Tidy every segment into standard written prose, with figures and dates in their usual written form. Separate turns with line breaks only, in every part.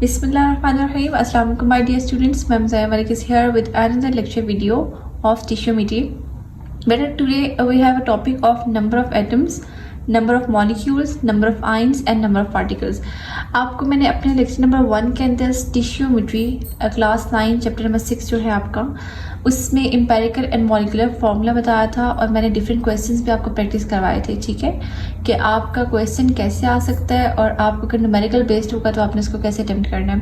Bismillahirrahmanirrahim. Assalamu alaikum, my dear students. Ma'am Zaya Malik is here with another lecture video of tissuemetry. Better today we have a topic of number of atoms, number of molecules, number of ions and number of particles. आपको मैंने अपने lecture number 1 के अंदर टिश्यूमेट्री class 9 chapter number 6 जो है आपका, उसमें empirical and molecular formula बताया था और मैंने डिफरेंट क्वेश्चंस भी आपको प्रैक्टिस करवाए थे। ठीक है कि आपका क्वेश्चन कैसे आ सकता है और आपको अगर न्यूमेरिकल बेस्ड होगा तो आपने इसको कैसे अटेम्प्ट करना है।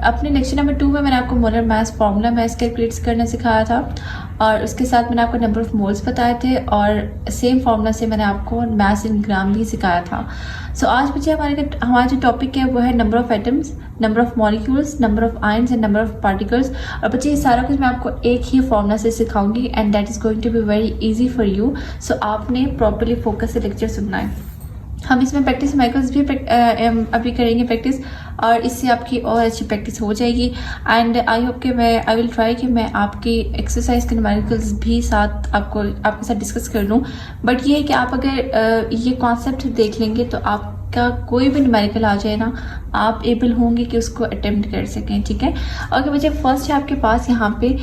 अपने लेक्चर नंबर 2 में मैंने आपको molar mass formula maths calculate करना सिखाया था और उसके साथ मैंने आपको नंबर ऑफ मोल्स बताए थे और सेम फार्मूला से मैंने आपको मास इन ग्राम भी सिखाया था। सो आज बच्चे हमारा जो टॉपिक है वो है number of atoms, number of molecules, number of ions and number of particles. और बच्चे ये सारा कुछ मैं आपको एक ही फॉर्मूला से सिखाऊंगी and that is going to be very easy for you. So आपने प्रॉपरली फोकस से लेक्चर सुनना है। हम इसमें प्रैक्टिस माइकल्स भी अभी करेंगे प्रैक्टिस और इससे आपकी और अच्छी प्रैक्टिस हो जाएगी। एंड आई होप कि आई विल ट्राई कि मैं आपकी एक्सरसाइज के न्यूमेरिकल्स भी आपके साथ डिस्कस कर लूँ। बट ये है कि आप अगर ये कॉन्सेप्ट देख लेंगे तो आपका कोई भी न्यूमेरिकल आ जाए ना, आप एबल होंगे कि उसको अटेम्प्ट कर सकें। ठीक है, ओके बच्चे, फर्स्ट है आपके पास यहाँ पे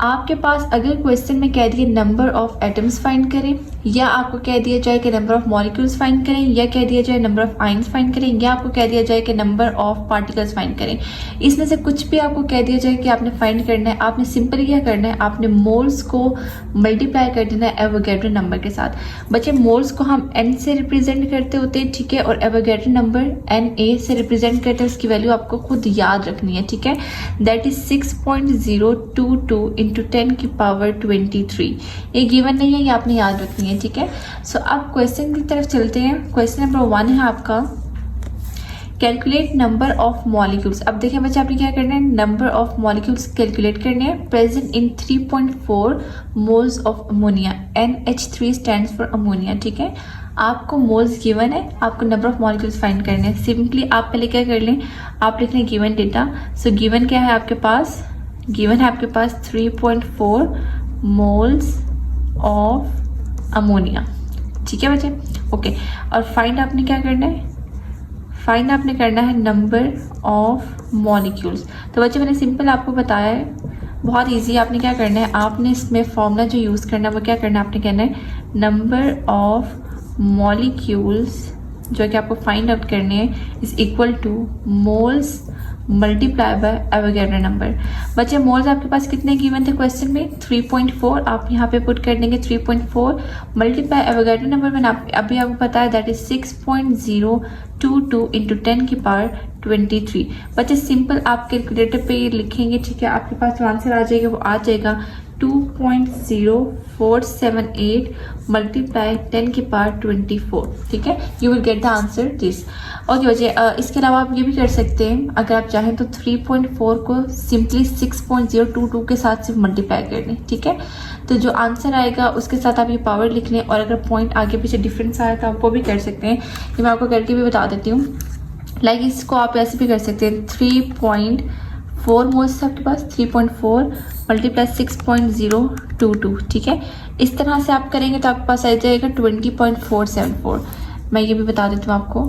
आपके पास अगर क्वेश्चन में कह दिए नंबर ऑफ एटम्स फाइंड करें, या आपको कह दिया जाए कि नंबर ऑफ मॉलिक्यूल्स फाइंड करें, या कह दिया जाए नंबर ऑफ आयंस फाइंड करें, या आपको कह दिया जाए कि नंबर ऑफ पार्टिकल्स फाइंड करें, इसमें से कुछ भी आपको कह दिया जाए कि आपने फाइंड करना है, आपने सिंपली क्या करना है, आपने मोल्स को मल्टीप्लाई कर देना है एवोगैड्रो नंबर के साथ। बच्चे मोल्स को हम एन से रिप्रेजेंट करते होते हैं, ठीक है, और एवोगैड्रो नंबर एन ए से रिप्रेजेंट करते हैं। उसकी वैल्यू आपको खुद याद रखनी है। ठीक है, दैट इज 6.022 इंटू 10 की पावर 23। ये गिवन नहीं है, ये आपने याद रखनी है। ठीक है, सो अब क्वेश्चन की तरफ चलते हैं। क्वेश्चन नंबर 1 है आपका, कैलकुलेट नंबर ऑफ मॉलिक्यूल्स। अब देखिए बच्चे, आपने क्या करना है, नंबर ऑफ मॉलिक्यूल्स कैलकुलेट करने हैं present in 3.4 moles of ammonia. NH3 stands for ammonia. ठीक है, आपको मोल्स गिवन है, आपको नंबर ऑफ मॉलिक्यूल्स फाइंड करने हैं। सिंपली आप पहले क्या कर लें, आप लिख लें गिवन डेटा। सो गिवन क्या है आपके पास, गिवन है आपके पास 3.4 मोल्स ऑफ अमोनिया। ठीक है बच्चे, ओके। और फाइंड आपने क्या करना है, फाइंड आपने करना है नंबर ऑफ मॉलिक्यूल्स। तो बच्चे मैंने सिंपल आपको बताया है, बहुत इजी। आपने क्या करना है, आपने इसमें फॉर्मूला जो यूज़ करना है वो क्या करना है, आपने कहना है नंबर ऑफ मॉलिक्यूल्स जो कि आपको फाइंड आउट करने हैं is equal two moles multiply by Avogadro number. बच्चे मोल्स आपके पास कितने गिवन थे क्वेश्चन में, 3.4। आप यहाँ पे पुट कर देंगे 3.4 मल्टीप्लाई एवोगैड्रो नंबर मैंने अभी आपको पता है दैट इज 6.022 इंटू 10 की पावर 23। बच्चे सिंपल आप कैलकुलेटर पे लिखेंगे, ठीक है, आपके पास जो आंसर आ जाएगा वो आ जाएगा 2.0478 मल्टीप्लाई 10 की पावर 24। ठीक है, you will get the answer this. Okay बच्चे, इसके अलावा आप ये भी कर सकते हैं, अगर आप चाहें तो 3.4 को सिंपली 6.022 के साथ सिर्फ मल्टीप्लाई कर दें। ठीक है, तो जो आंसर आएगा उसके साथ आप ये पावर लिख लें, और अगर पॉइंट आगे पीछे डिफरेंस आया तो आप वो भी कर सकते हैं। ये मैं आपको करके भी बता देती हूँ। लाइक इसको आप ऐसे भी कर सकते हैं, 3.4 मोल्स आपके पास, 3.4 मल्टीप्लाई 6.022। ठीक है, इस तरह से आप करेंगे तो आपके पास आ जाएगा 20.474। मैं ये भी बता देती हूँ आपको,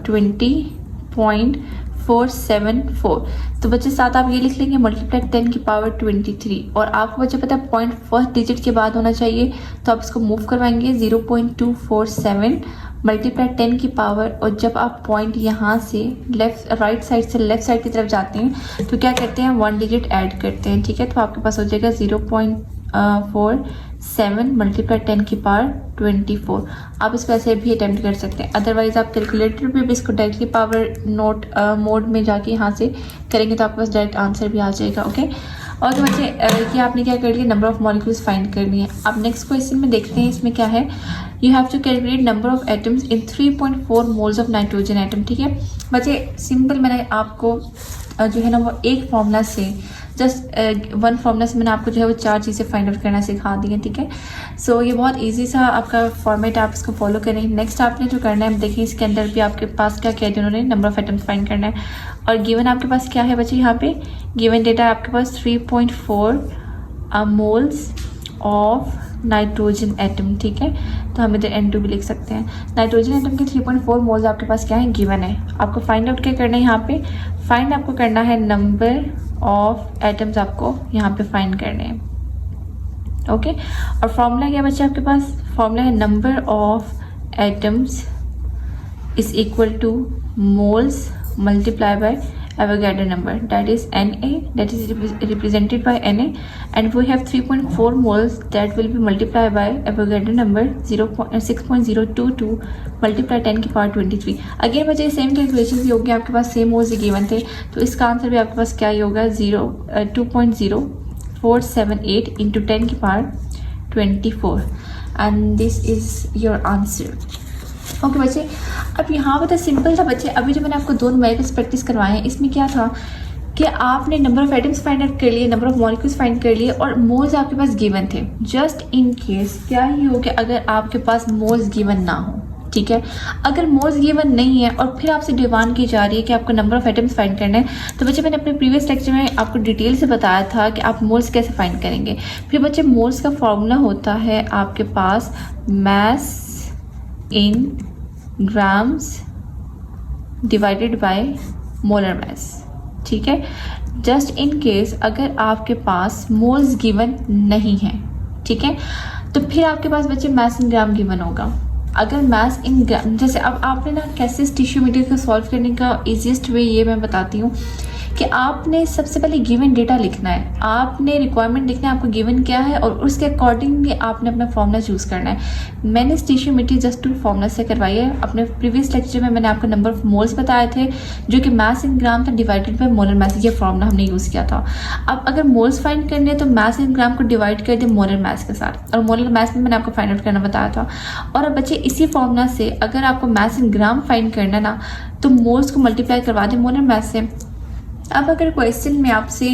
20.474। तो बच्चे साथ आप ये लिख लेंगे मल्टीप्लाई 10 की पावर 23। और आपको बच्चे पता है पॉइंट फर्स्ट डिजिट के बाद होना चाहिए, तो आप इसको मूव करवाएंगे 0.247 मल्टीप्लाई 10 की पावर। और जब आप पॉइंट यहाँ से राइट साइड से लेफ्ट साइड की तरफ जाते हैं तो क्या करते हैं, 1 डिजिट ऐड करते हैं। ठीक है, तो आपके पास हो जाएगा 0.47 मल्टीप्लाई 10 की पावर 24। आप इसको ऐसे भी अटेम्प्ट कर सकते हैं, अदरवाइज आप कैलकुलेटर पे भी इसको डायरेक्टली पावर नोट मोड में जाके यहाँ से करेंगे तो आपके पास डायरेक्ट आंसर भी आ जाएगा। ओके, और तो बच्चे कि आपने क्या कर लिया, नंबर ऑफ मॉलिक्यूल्स फाइंड करनी है। अब नेक्स्ट क्वेश्चन में देखते हैं इसमें क्या है, you have to calculate number of atoms in 3.4 moles of nitrogen atom. ठीक है बच्चे, सिंपल मैंने आपको जो है ना वो एक फॉर्मूला से जस्ट वन फॉर्मूला से मैंने आपको जो है वो 4 चीज़ें फाइंड आउट करना सिखा दी है। ठीक है, सो ये बहुत इजी सा आपका फॉर्मेट, आप इसको फॉलो करें। नेक्स्ट आपने जो करना है, देखिए इसके अंदर भी आपके पास क्या किया उन्होंने, नंबर ऑफ एटम्स फाइंड करना है। और गिवन आपके पास क्या है बच्चे, यहाँ पे गिवन डेटा आपके पास 3.4 मोल्स ऑफ नाइट्रोजन एटम। ठीक है, तो हम इधर N2 भी लिख सकते हैं। नाइट्रोजन एटम के 3.4 मोल्स आपके पास क्या है, गिवन है। आपको फाइंड आउट क्या करना है, यहाँ पे फाइंड आपको करना है नंबर ऑफ एटम्स, आपको यहाँ पे फाइंड करने हैं। ओके, और फॉर्मूला क्या बच्चे आपके पास? फॉर्मूला है number of atoms is equal to moles multiplied by Avogadro number, that is Na, that is represented by Na, and we have 3.4 moles that will be multiplied by Avogadro number 6.022 multiply 10 की power 23। Again बच्चे same calculation भी होगी, आपके पास same moles given थे, तो इसका answer भी आपके पास क्या ही होगा? 2.0478 इंटू 10 की power 24, and this is your answer. Okay बच्चे, अब यहाँ पे तो सिंपल था बच्चे। अभी जो मैंने आपको दो न्यूमेरिकल्स प्रैक्टिस करवाए हैं, इसमें क्या था कि आपने number of atoms find out कर लिए, नंबर ऑफ मॉलिक्यूल्स फाइंड कर लिए, और मोल्स आपके पास गिवन थे। जस्ट इन केस क्या ही हो कि अगर आपके पास मोल्स गिवन ना हो, ठीक है, अगर मोल्स गिवन नहीं है और फिर आपसे डिमांड की जा रही है कि आपको नंबर ऑफ एटम्स फाइंड करना है, तो बच्चे मैंने अपने प्रीवियस लेक्चर में आपको डिटेल से बताया था कि आप मोल्स कैसे फाइंड करेंगे। फिर बच्चे मोल्स का फॉर्मूला होता है आपके पास mass in grams divided by molar mass, ठीक है। जस्ट इन केस अगर आपके पास मोल्स गिवन नहीं है, ठीक है, तो फिर आपके पास बच्चे मास इन ग्राम गिवन होगा। अगर मास इन ग्राम, जैसे अब आपने ना कैसे इस टिश्यू मटेरियल को सॉल्व करने का इजीएस्ट वे ये मैं बताती हूँ कि आपने सबसे पहले गिवन डेटा लिखना है, आपने रिक्वायरमेंट लिखना है आपको गिवन क्या है, और उसके अकॉर्डिंगली आपने अपना फॉर्मूला चूज़ करना है। मैंने इस tissue material just two formula से करवाई है। अपने प्रीवियस लेक्चर में मैंने आपको नंबर ऑफ मोल्स बताए थे, जो कि मास इन ग्राम था डिवाइडेड बाय मोलर मास, ये फॉर्मूला हमने यूज़ किया था। अब अगर मोल्स फाइंड करने हैं तो मास इन ग्राम को डिवाइड कर दे मोलर मास के साथ, और मोलर मास में मैंने आपको फाइंड आउट करना बताया था। और अब बच्चे इसी फॉर्मूला से अगर आपको मास इन ग्राम फाइंड करना ना, तो मोल्स को मल्टीप्लाई करवा दे मोलर मास से। अब अगर क्वेश्चन में आपसे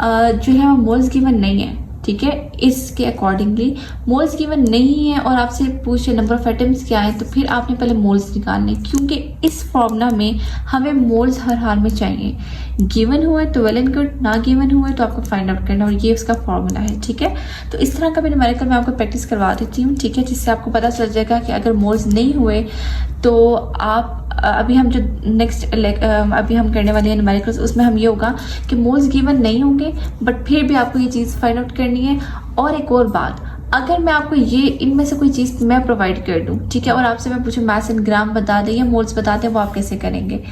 जो है वो मोल्स गिवन नहीं है, ठीक है, इसके अकॉर्डिंगली मोल्स गिवन नहीं है और आपसे पूछे नंबर ऑफ एटम्स क्या है, तो फिर आपने पहले मोल्स निकालने, क्योंकि इस फॉर्मूला में हमें मोल्स हर हाल में चाहिए। गिवन हुआ है तो वेल एंड गुड, ना गिवन हुआ है तो आपको फाइंड आउट करना, और ये उसका फॉर्मूला है, ठीक है। तो इस तरह का भी न्यूमेरिकल मैं आपको प्रैक्टिस करवा देती हूँ, ठीक है, जिससे आपको पता चल जाएगा कि अगर मोल्स नहीं हुए तो आप अभी हम जो नेक्स्ट अभी हम करने वाले हैं न्यूमेरिकल्स, उसमें हम ये होगा कि मोल्स गिवन नहीं होंगे, बट फिर भी आपको ये चीज़ फाइंड आउट करनी है। और एक और बात, अगर मैं आपको ये इनमें से कोई चीज़ मैं प्रोवाइड कर दूं, ठीक है, और आपसे मैं पूछूं मास इन ग्राम बता दें या मोल्स बता दें, वो आप कैसे करेंगे?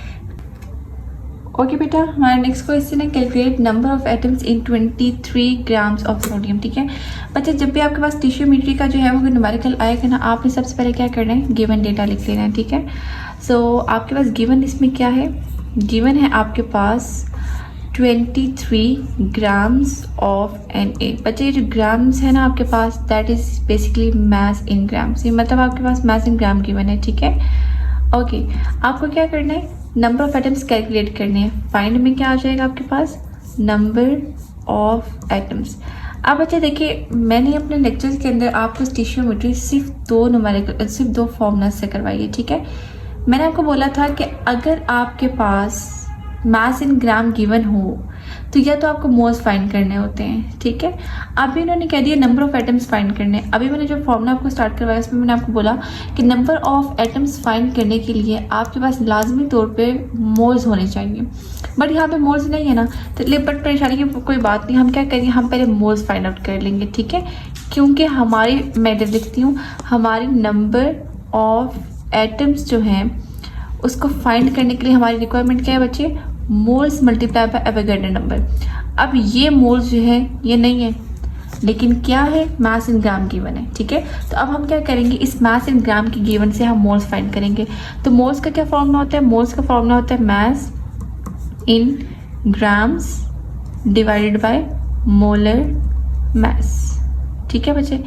ओके बेटा, हमारा नेक्स्ट क्वेश्चन है calculate number of atoms in 23 grams of sodium, ठीक है। बच्चे जब भी आपके पास टिश्यू मटेरियल का जो है वो न्यूमेरिकल आएगा ना, आपने सबसे पहले क्या करना है, गिवन डेटा लिख लेना है, ठीक है। सो आपके पास गिवन इसमें क्या है, गिवन है आपके पास 23 ग्राम्स ऑफ Na। बच्चे ये जो ग्राम्स है ना आपके पास, that is basically mass in grams, ये मतलब आपके पास मास इन ग्राम गिवन है, ठीक है। ओके, आपको क्या करना है, नंबर ऑफ एटम्स कैलकुलेट करने हैं। फाइंड में क्या आ जाएगा आपके पास, नंबर ऑफ एटम्स। अब बच्चे देखिए, मैंने अपने लेक्चर्स के अंदर आपको टिश्यू मटेरियल सिर्फ दो फॉर्मूला से करवाई है, ठीक है। मैंने आपको बोला था कि अगर आपके पास मास इन ग्राम गिवन हो तो या तो आपको मोल्स फाइंड करने होते हैं, ठीक है। अभी उन्होंने कह दिया नंबर ऑफ एटम्स फाइंड करने। अभी मैंने जो फॉर्मूला आपको स्टार्ट करवाया उसमें मैंने आपको बोला कि नंबर ऑफ एटम्स फाइंड करने के लिए आपके पास लाजमी तौर पे मोल्स होने चाहिए, बट यहाँ पे मोल्स नहीं है ना, तो बट परेशानी की कोई बात नहीं, हम क्या करेंगे, हम पहले मोल्स फाइंड आउट कर लेंगे, ठीक है। क्योंकि हमारी, मैं लिखती हूँ, हमारी नंबर ऑफ एटम्स जो हैं उसको फाइंड करने के लिए हमारी रिक्वायरमेंट क्या है बच्चे, moles multiply by Avogadro number. अब ये मोल्स जो है ये नहीं है, लेकिन क्या है, मास इन ग्राम गिवन है, ठीक है। तो अब हम क्या करेंगे, इस मास इन ग्राम की गिवन से हम मोल्स फाइंड करेंगे। तो मोल्स का क्या फॉर्मूला होता है, मोल्स का फॉर्मूला होता है mass in grams divided by molar mass, ठीक है बच्चे।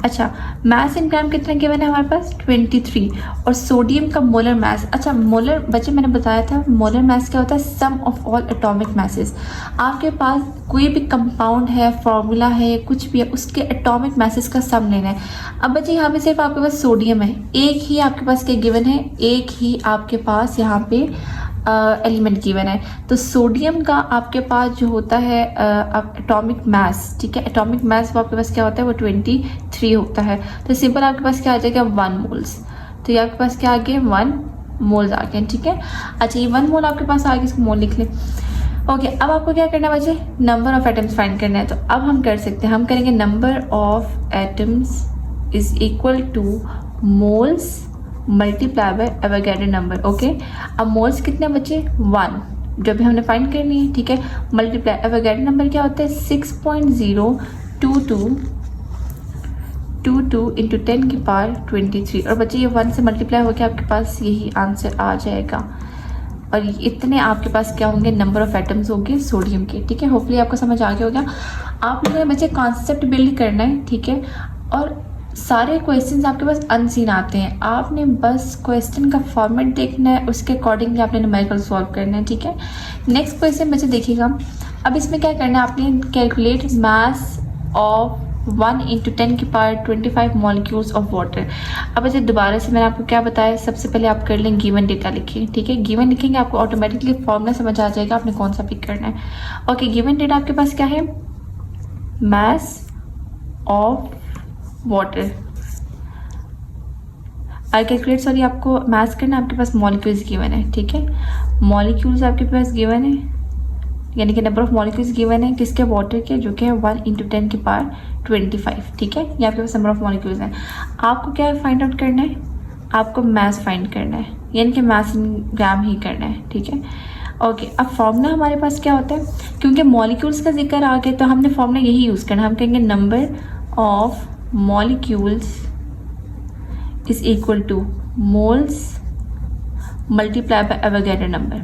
अच्छा, मास इन ग्राम कितना गिवन है हमारे पास, 23, और सोडियम का मोलर मास, अच्छा मोलर बच्चे मैंने बताया था मोलर मास क्या होता है, सम ऑफ ऑल एटॉमिक मासेस। आपके पास कोई भी कंपाउंड है, फॉर्मूला है, कुछ भी है, उसके एटॉमिक मासेस का सम लेना है। अब बच्चे यहाँ पे सिर्फ आपके पास सोडियम है, एक ही आपके पास क्या गिवन है, एक ही आपके पास यहाँ पे एलिमेंट गिवन है। तो सोडियम का आपके पास जो होता है एटॉमिक मास, ठीक है, एटॉमिक मास वो आपके पास क्या होता है, वो 23 होता है। तो सिंपल आपके पास क्या आ जाएगा, 1 मोल्स। तो ये आपके पास क्या आ गया, 1 मोल्स आ गए, ठीक है। अच्छा ये 1 मोल आपके पास आ गया, इसको मोल लिख लें। ओके, अब आपको क्या करना है बच्चे, नंबर ऑफ एटम्स फाइंड करना है। तो अब हम कर सकते हैं, हम करेंगे number of atoms is equal two moles multiply by Avogadro number. Okay, अब मोल्स कितने बचे, 1, जो भी हमने फाइंड करनी है, ठीक है। मल्टीप्लाई एवोगैड्रो नंबर क्या होता है, 6.022 इंटू 10 की पावर 23। और बच्चे ये 1 से मल्टीप्लाई होकर आपके पास यही आंसर आ जाएगा। और इतने आपके पास क्या होंगे, नंबर ऑफ एटम्स होंगे सोडियम के, ठीक है। होपफुली आपको समझ आ गया होगा। आप लोगों ने बच्चे कॉन्सेप्ट बिल्ड करना है, ठीक है। और सारे क्वेश्चंस आपके पास अनसीन आते हैं, आपने बस क्वेश्चन का फॉर्मेट देखना है, उसके अकॉर्डिंगली आपने न्यूमेरिकल सॉल्व करना है, ठीक है। नेक्स्ट क्वेश्चन बच्चे देखिएगा। अब इसमें क्या करना है, आपने कैलकुलेट मास ऑफ 1 इंटू 10 की पावर 25 मॉलिक्यूल्स ऑफ वाटर। अब अच्छा दोबारा से मैंने आपको क्या बताया, सबसे पहले आप कर लें गिवन डेटा लिखिए, ठीक है। गिवन लिखेंगे आपको ऑटोमेटिकली फॉर्मूला समझ आ जाएगा आपने कौन सा पिक करना है। ओके, गिवन डेटा आपके पास क्या है, mass of water. I calculate, sorry आपको मास करना, आपके पास मॉलिक्यूल्स गिवन है, ठीक है। मॉलिक्यूल्स आपके पास गिवन है, यानी कि नंबर ऑफ मॉलिक्यूल्स गिवन है किसके, वाटर के, जो कि है 1 इंटू 10 की पावर 25, ठीक है। ये आपके पास नंबर ऑफ मॉलिक्यूल्स हैं। आपको क्या फाइंड आउट करना है, आपको मास फाइंड करना है, यानी कि मास इन ग्राम ही करना है, ठीक है। ओके, अब फॉर्मूला हमारे पास क्या होता है, क्योंकि मॉलिक्यूल्स का जिक्र आ गया तो हमने फॉर्मूला यही यूज़ करना है। हम कहेंगे number of molecules is equal two moles multiply by Avogadro number.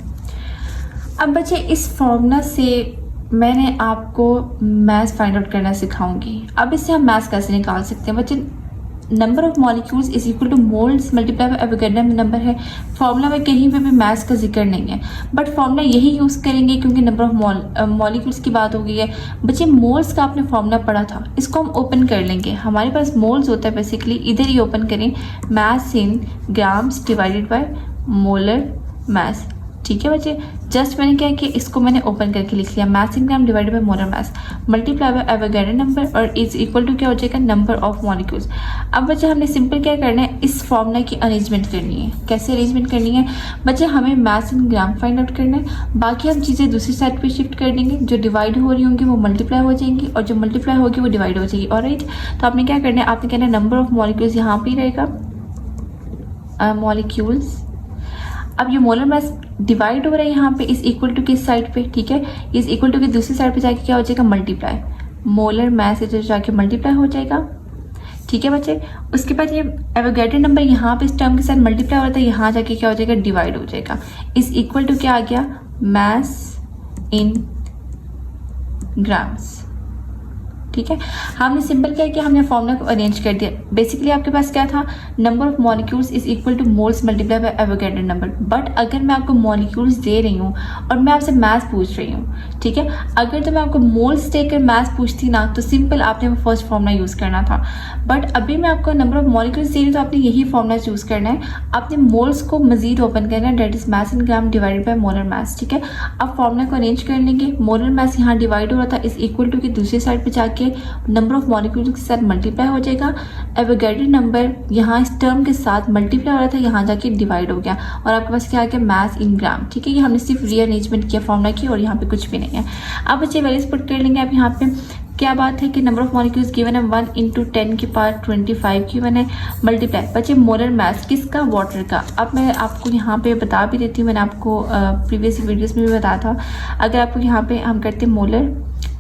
अब बच्चे इस फॉर्मूला से मैंने आपको मैथ्स फाइंड आउट करना सिखाऊंगी। अब इससे हम मैथ्स कैसे निकाल सकते हैं बच्चे, number of molecules is equal two moles multiply by Avogadro number है। फॉर्मूला में कहीं पे भी मैथ्स का जिक्र नहीं है, बट फॉर्मूला यही यूज़ करेंगे क्योंकि नंबर ऑफ मॉलिक्यूल्स की बात हो गई है। बच्चे मोल्स का आपने फॉर्मूला पढ़ा था, इसको हम ओपन कर लेंगे। हमारे पास मोल्स होता है बेसिकली, इधर ही ओपन करें, mass in grams divided by molar mass, ठीक है बच्चे। जस्ट मैंने क्या किया, इसको मैंने ओपन करके लिख लिया, mass in gram divided by molar mass multiply by Avogadro number और इज इक्वल टू क्या हो जाएगा, नंबर ऑफ मॉलिक्यूल्स। अब बच्चे हमने सिंपल क्या करना है, इस फॉर्मूला की अरेंजमेंट करनी है। कैसे अरेंजमेंट करनी है बच्चे, हमें मास इन ग्राम फाइंड आउट करना है, बाकी हम चीज़ें दूसरी साइड पे शिफ्ट कर देंगे। जो डिवाइड हो रही होंगी वो मल्टीप्लाई हो जाएंगी और जो मल्टीप्लाई होगी वो डिवाइड हो जाएगी, ऑलराइट। तो आपने क्या करना है, आपने कहना है नंबर ऑफ मॉलिक्यूल्स यहाँ पे रहेगा, मॉलिक्यूल्स। अब ये मोलर मास डिवाइड हो रहा है यहाँ पे, इज इक्वल टू किस साइड पे, ठीक है, इज इक्वल टू की दूसरी साइड पे जाके क्या हो जाएगा, मल्टीप्लाई, मोलर मास इधर जाके मल्टीप्लाई हो जाएगा, ठीक है बच्चे। उसके बाद ये एवोगैड्रो नंबर यहाँ पे इस टर्म के साथ मल्टीप्लाई हो रहा था, यहाँ जाके क्या हो जाएगा, डिवाइड हो जाएगा, इज इक्वल टू क्या आ गया, मास इन ग्राम्स, ठीक है। हमने सिंपल क्या किया, हमने फॉर्मूला को अरेंज कर दिया। बेसिकली आपके पास क्या था, number of molecules is equal two moles multiply by Avogadro number. But अगर मैं आपको मॉलिक्यूल्स दे रही हूँ और मैं आपसे मास पूछ रही हूँ, ठीक है, अगर तो मैं आपको मोल्स देकर मास पूछती ना तो सिंपल आपने वो फर्स्ट फॉर्मूला यूज़ करना था। बट अभी मैं आपको नंबर ऑफ मॉलिक्यूल्स दे रही हूँ तो आपने यही फॉर्मूला चूज़ करना है। आपने मोल्स को मजीद ओपन करना है, that is mass in gram divided by molar mass, ठीक है। अब फॉर्मूला को अरेंज कर लेंगे, मोलर मास यहाँ डिवाइड हो रहा था, इज इक्वल टू की दूसरी साइड पर जाके नंबर ऑफ मॉलिक्यूल्स के साथ मल्टीप्लाई हो जाएगा, एवोगैड्रो नंबर यहाँ इस टर्म के साथ मल्टीप्लाई हो रहा था, यहाँ जाके डिवाइड हो गया और आपके पास क्या आ गया, मास इन ग्राम, ठीक है। ये हमने सिर्फ रीअरेंजमेंट किया फॉर्मूला की और यहाँ पे कुछ भी नहीं है। अब बच्चे वैल्यूज पुट कर लेंगे। अब यहाँ पे क्या बात है कि नंबर ऑफ मॉलिक्यूल्स गिवन है 1 इंटू 10 की पावर 25 गिवन है, मल्टीप्लाई बच्चे मोलर मास किसका, वाटर का। अब मैं आपको यहाँ पे बता भी देती हूँ, मैंने आपको प्रीवियस वीडियोस में भी बताया था। अगर आपको यहाँ पे हम करते हैं मोलर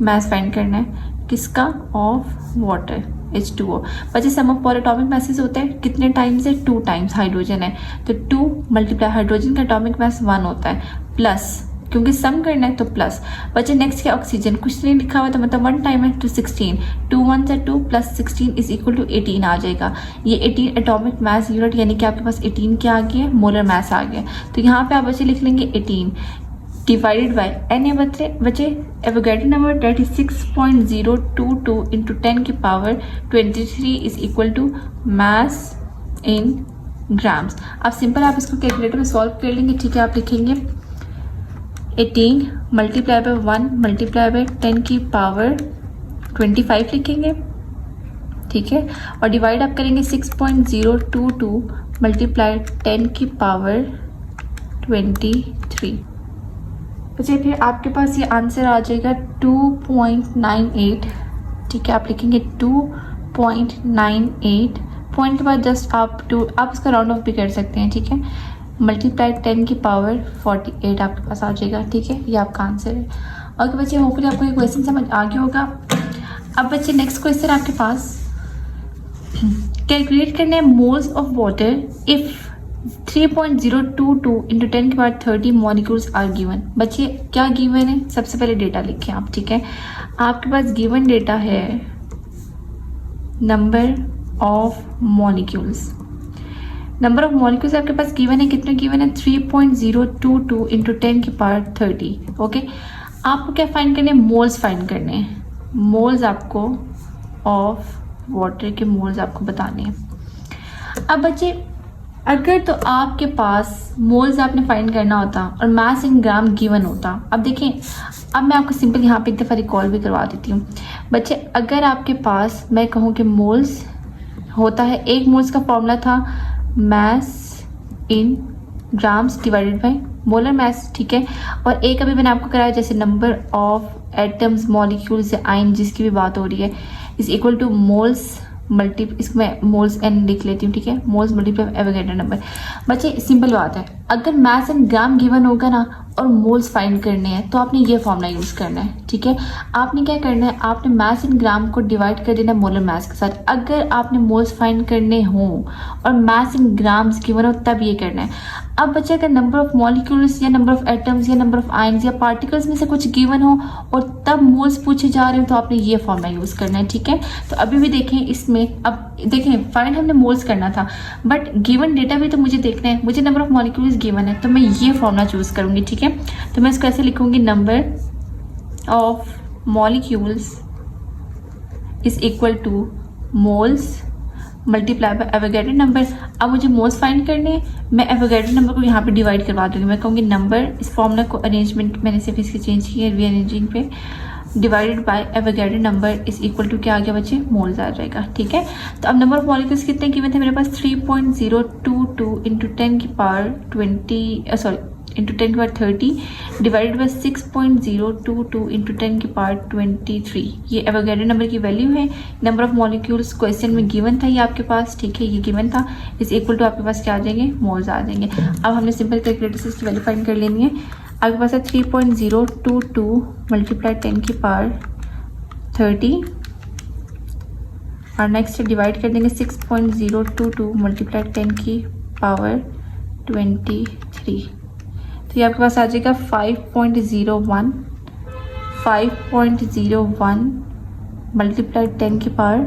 मास फाइंड करना है किसका, ऑफ वाटर H2O। बच्चे सम ऑफ पोलर एटॉमिक मासेस होता है कितने टाइम्स है, 2 टाइम्स। हाइड्रोजन है तो 2 मल्टीप्लाई हाइड्रोजन का एटॉमिक मास 1 होता है, प्लस क्योंकि सम करना है तो प्लस। बच्चे नेक्स्ट क्या, ऑक्सीजन, कुछ नहीं लिखा हुआ तो मतलब 1 टाइम है तो 16, 2 1 से 2 प्लस 16 इज इक्वल टू 18 आ जाएगा। ये 18 एटॉमिक मास यूनिट, यानी कि आपके पास 18 क्या आ गया, मोलर मास आ गया। तो यहाँ पे आप बच्चे लिख लेंगे 18 डिवाइडेड बाय एन ए बचे Avogadro number that is 6.022 into 10 की power 23 is equal to mass in grams. अब सिंपल आप इसको कैलकुलेटर में सॉल्व कर लेंगे, ठीक है। आप लिखेंगे 18 मल्टीप्लाई बाय 1 मल्टीप्लाई बाय 10 की पावर 25 लिखेंगे, ठीक है, और डिवाइड आप करेंगे 6.022 मल्टीप्लाई 10 की पावर 23। बच्चे फिर आपके पास ये आंसर आ जाएगा 2.98। ठीक है, आप लिखेंगे 2.98। पॉइंट के बाद जस्ट आप इसका राउंड ऑफ भी कर सकते हैं। ठीक है, मल्टीप्लाई 10 की पावर 48 आपके पास आ जाएगा। ठीक है, ये आपका आंसर है। ओके बच्चे, होपफुली आपको ये क्वेश्चन समझ आ गया होगा। अब बच्चे नेक्स्ट क्वेश्चन आपके पास कैलकुलेट करना है moles of water if 3.022 into 10 की पावर 30 मॉलिक्यूल्स आर गिवन। बच्चे क्या गिवन है, सबसे पहले डेटा लिखें आप। ठीक है, आपके पास गिवन डेटा है number of molecules. Number of molecules आपके पास गिवन है, कितने गिवन है 3.022 इंटू 10 की पावर 30। ओके, आपको क्या फाइंड करने हैं, मोल्स फाइंड करने हैं। मोल्स आपको ऑफ वाटर के मोल्स आपको बताने हैं। अब बच्चे अगर तो आपके पास मोल्स आपने फाइंड करना होता और मास इन ग्राम गिवन होता। अब देखें, अब मैं आपको सिंपल यहाँ पे एक दफ़ा रिकॉल भी करवा देती हूँ। बच्चे अगर आपके पास मैं कहूँ कि मोल्स होता है, एक मोल्स का फॉर्मूला था mass in grams divided by molar mass. ठीक है, और एक अभी मैंने आपको कराया जैसे नंबर ऑफ एटम्स मॉलिक्यूल्स या आयन जिसकी भी बात हो रही है इज इक्वल टू मोल्स इसको मैं मोल्स एन लिख लेती हूँ। ठीक है, मोल्स मल्टीप्लाई एवोगैड्रो नंबर। बच्चे सिंपल बात है, अगर मास इन ग्राम गिवन होगा ना और मोल्स फाइंड करने हैं तो आपने ये फॉर्मूला यूज़ करना है। ठीक है, आपने क्या करना है, आपने मास इन ग्राम को डिवाइड कर देना मोलर मास के साथ। अगर आपने मोल्स फाइंड करने हों और मास इन ग्राम्स गिवन हो तब ये करना है। अब बच्चे अगर नंबर ऑफ मॉलिक्यूल्स या नंबर ऑफ एटम्स या नंबर ऑफ आयन्स या पार्टिकल्स में से कुछ गिवन हो और तब मोल्स पूछे जा रहे हो तो आपने ये फॉर्मूला यूज़ करना है। ठीक है, तो अभी भी देखें इसमें, अब देखें फाइंड हमने मोल्स करना था बट गिवन डेटा भी तो मुझे देखना है, मुझे नंबर ऑफ मॉलिक्यूल्स गिवन है तो मैं ये फॉर्मूला चूज़ करूँगी। ठीक है, तो मैं इसको ऐसे लिखूँगी number of molecules is equal two moles multiply by Avogadro number. अब मुझे मोल्स फाइंड करने हैं, मैं एवोगैड्रो नंबर को यहाँ पे डिवाइड करवा दूँगी। मैं कहूँगी नंबर, इस फॉर्मूला को अरेंजमेंट मैंने सिर्फ इसकी चेंज की है रीअरेंजिंग पे, divided by Avogadro number is equal to क्या आ गया बच्चे, मोल्स आ जाएगा। ठीक है, तो अब नंबर ऑफ मॉलिक्यूल्स कितने गिवन थे मेरे पास 3.022 इंटू 10 की पावर 30 डिवाइडेड बाय 6.022 इंटू 10 की पावर 23। ये एवोगैड्रो नंबर की वैल्यू है। नंबर ऑफ मॉलिक्यूल्स क्वेश्चन में गिवन था ये आपके पास। ठीक है, ये गिवन था, इज इक्वल टू आपके पास क्या आ जाएंगे, मोल्स आ जाएंगे। अब हमने सिंपल कैलकुलेटर से इसकी वैल्यू फाइंड कर लेनी है। आपके पास है 3.022 मल्टीप्लाई 10 की पावर 30 और नेक्स्ट डिवाइड कर देंगे 6.022 मल्टीप्लाई 10 की पावर 23। तो ये आपके पास आ जाएगा 5.01 मल्टीप्लाई 10 की पावर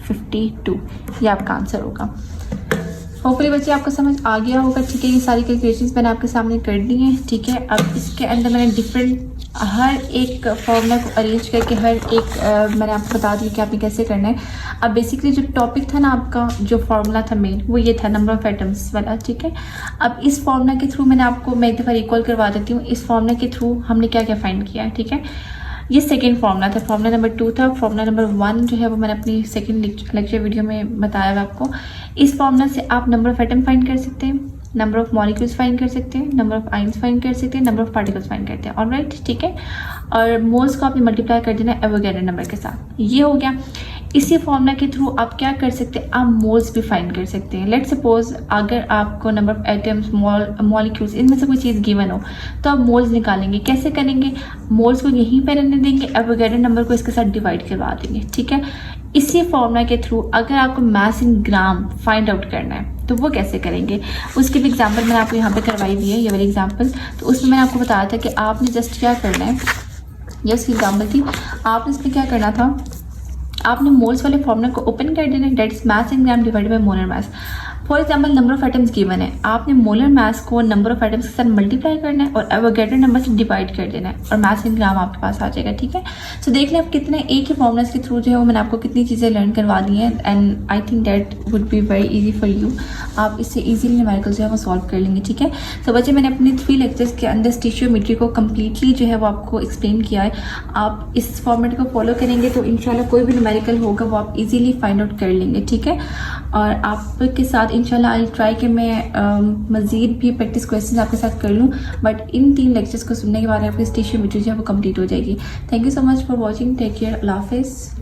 52। ये आपका आंसर होगा। होपफुली बच्चे आपको समझ आ गया होगा। ठीक है, ये सारी कैलकुलेशंस मैंने आपके सामने कर दी हैं। ठीक है, अब इसके अंदर मैंने डिफरेंट हर एक फॉर्मूला को अरेंज करके हर एक मैंने आपको बता दिया कि आपने कैसे करना है। अब बेसिकली जो टॉपिक था ना आपका, जो फार्मूला था मेन, वो ये था नंबर ऑफ एटम्स वाला। ठीक है, अब इस फार्मूला के थ्रू मैं एक दफ़ा रिकॉल करवा देती हूँ। इस फार्मूला के थ्रू हमने क्या क्या फाइंड किया है। ठीक है, ये सेकेंड फार्मूला था, फार्मूला नंबर 2 था। फार्मूला नंबर 1 जो है वो मैंने अपनी सेकेंड लेक्चर वीडियो में बताया है आपको। इस फार्मूला से आप नंबर ऑफ एटम फाइंड कर सकते हैं, नंबर ऑफ मॉलिक्यूल्स फाइंड कर सकते हैं, नंबर ऑफ आयन्स फाइंड कर सकते हैं, नंबर ऑफ पार्टिकल्स फाइंड करते हैं। ऑलराइट, ठीक है, और मोल्स को आपने मल्टीप्लाई कर देना एवोगैड्रो नंबर के साथ। ये हो गया। इसी फॉर्मूला के थ्रू आप क्या कर सकते हैं, आप मोल्स भी फाइंड कर सकते हैं। लेट्स सपोज अगर आपको नंबर ऑफ एटम्स मॉलिक्यूल्स इनमें से कोई चीज़ गिवन हो तो आप मोल्स निकालेंगे। कैसे करेंगे, मोल्स को यहीं पर रहने देंगे, एवोगैड्रो नंबर को इसके साथ डिवाइड करवा देंगे। ठीक है, इसी फॉर्मूला के थ्रू अगर आपको मास इन ग्राम फाइंड आउट करना है तो वो कैसे करेंगे, उसकी भी एग्जांपल मैंने आपको यहाँ पे करवाई दी है, ये वाली एग्जांपल। तो उसमें मैंने आपको बताया था कि आपने जस्ट क्या करना है, ये उसकी एग्जांपल थी। आपने इसमें क्या करना था, आपने मोल्स वाले फॉर्मूला को ओपन कर देना, that is mass in gram divided by molar mass. For example number of atoms given है, आपने मोलर मास को नंबर ऑफ एटम्स के साथ मल्टीप्लाई करना है और एवोगैड्रो नंबर से डिवाइड कर देना है और मास इन ग्राम आपके पास आ जाएगा। ठीक है, सो देख लें आप कितने एक ही फॉर्मूलाज के थ्रू जो है वो मैंने आपको कितनी चीज़ें लर्न करवा दी हैं and I think that would be very easy for you. आप इससे ईजिली न्यूमेरिकल जो है वो सॉल्व कर लेंगे। ठीक है, तो बच्चे मैंने अपने 3 लेक्चर्स के अंदर स्टिशियोमेट्री को कम्प्लीटली जो है वो आपको एक्सप्लेन किया है। आप इस फॉर्मेट को फॉलो करेंगे तो इंशाल्लाह कोई भी न्यूमेरिकल होगा वो आप इजीली फाइंड आउट कर लेंगे। ठीक है, और आपके साथ इंशाल्लाह आई ट्राई कि मैं मज़ीद भी प्रैक्टिस क्वेश्चन आपके साथ कर लूँ, बट इन 3 लेक्चर्स को सुनने के बाद आपकी टिश्यूमेट्री जो है वो कंप्लीट हो जाएगी। Thank you so much for watching, take care, अल्लाह हाफिज़।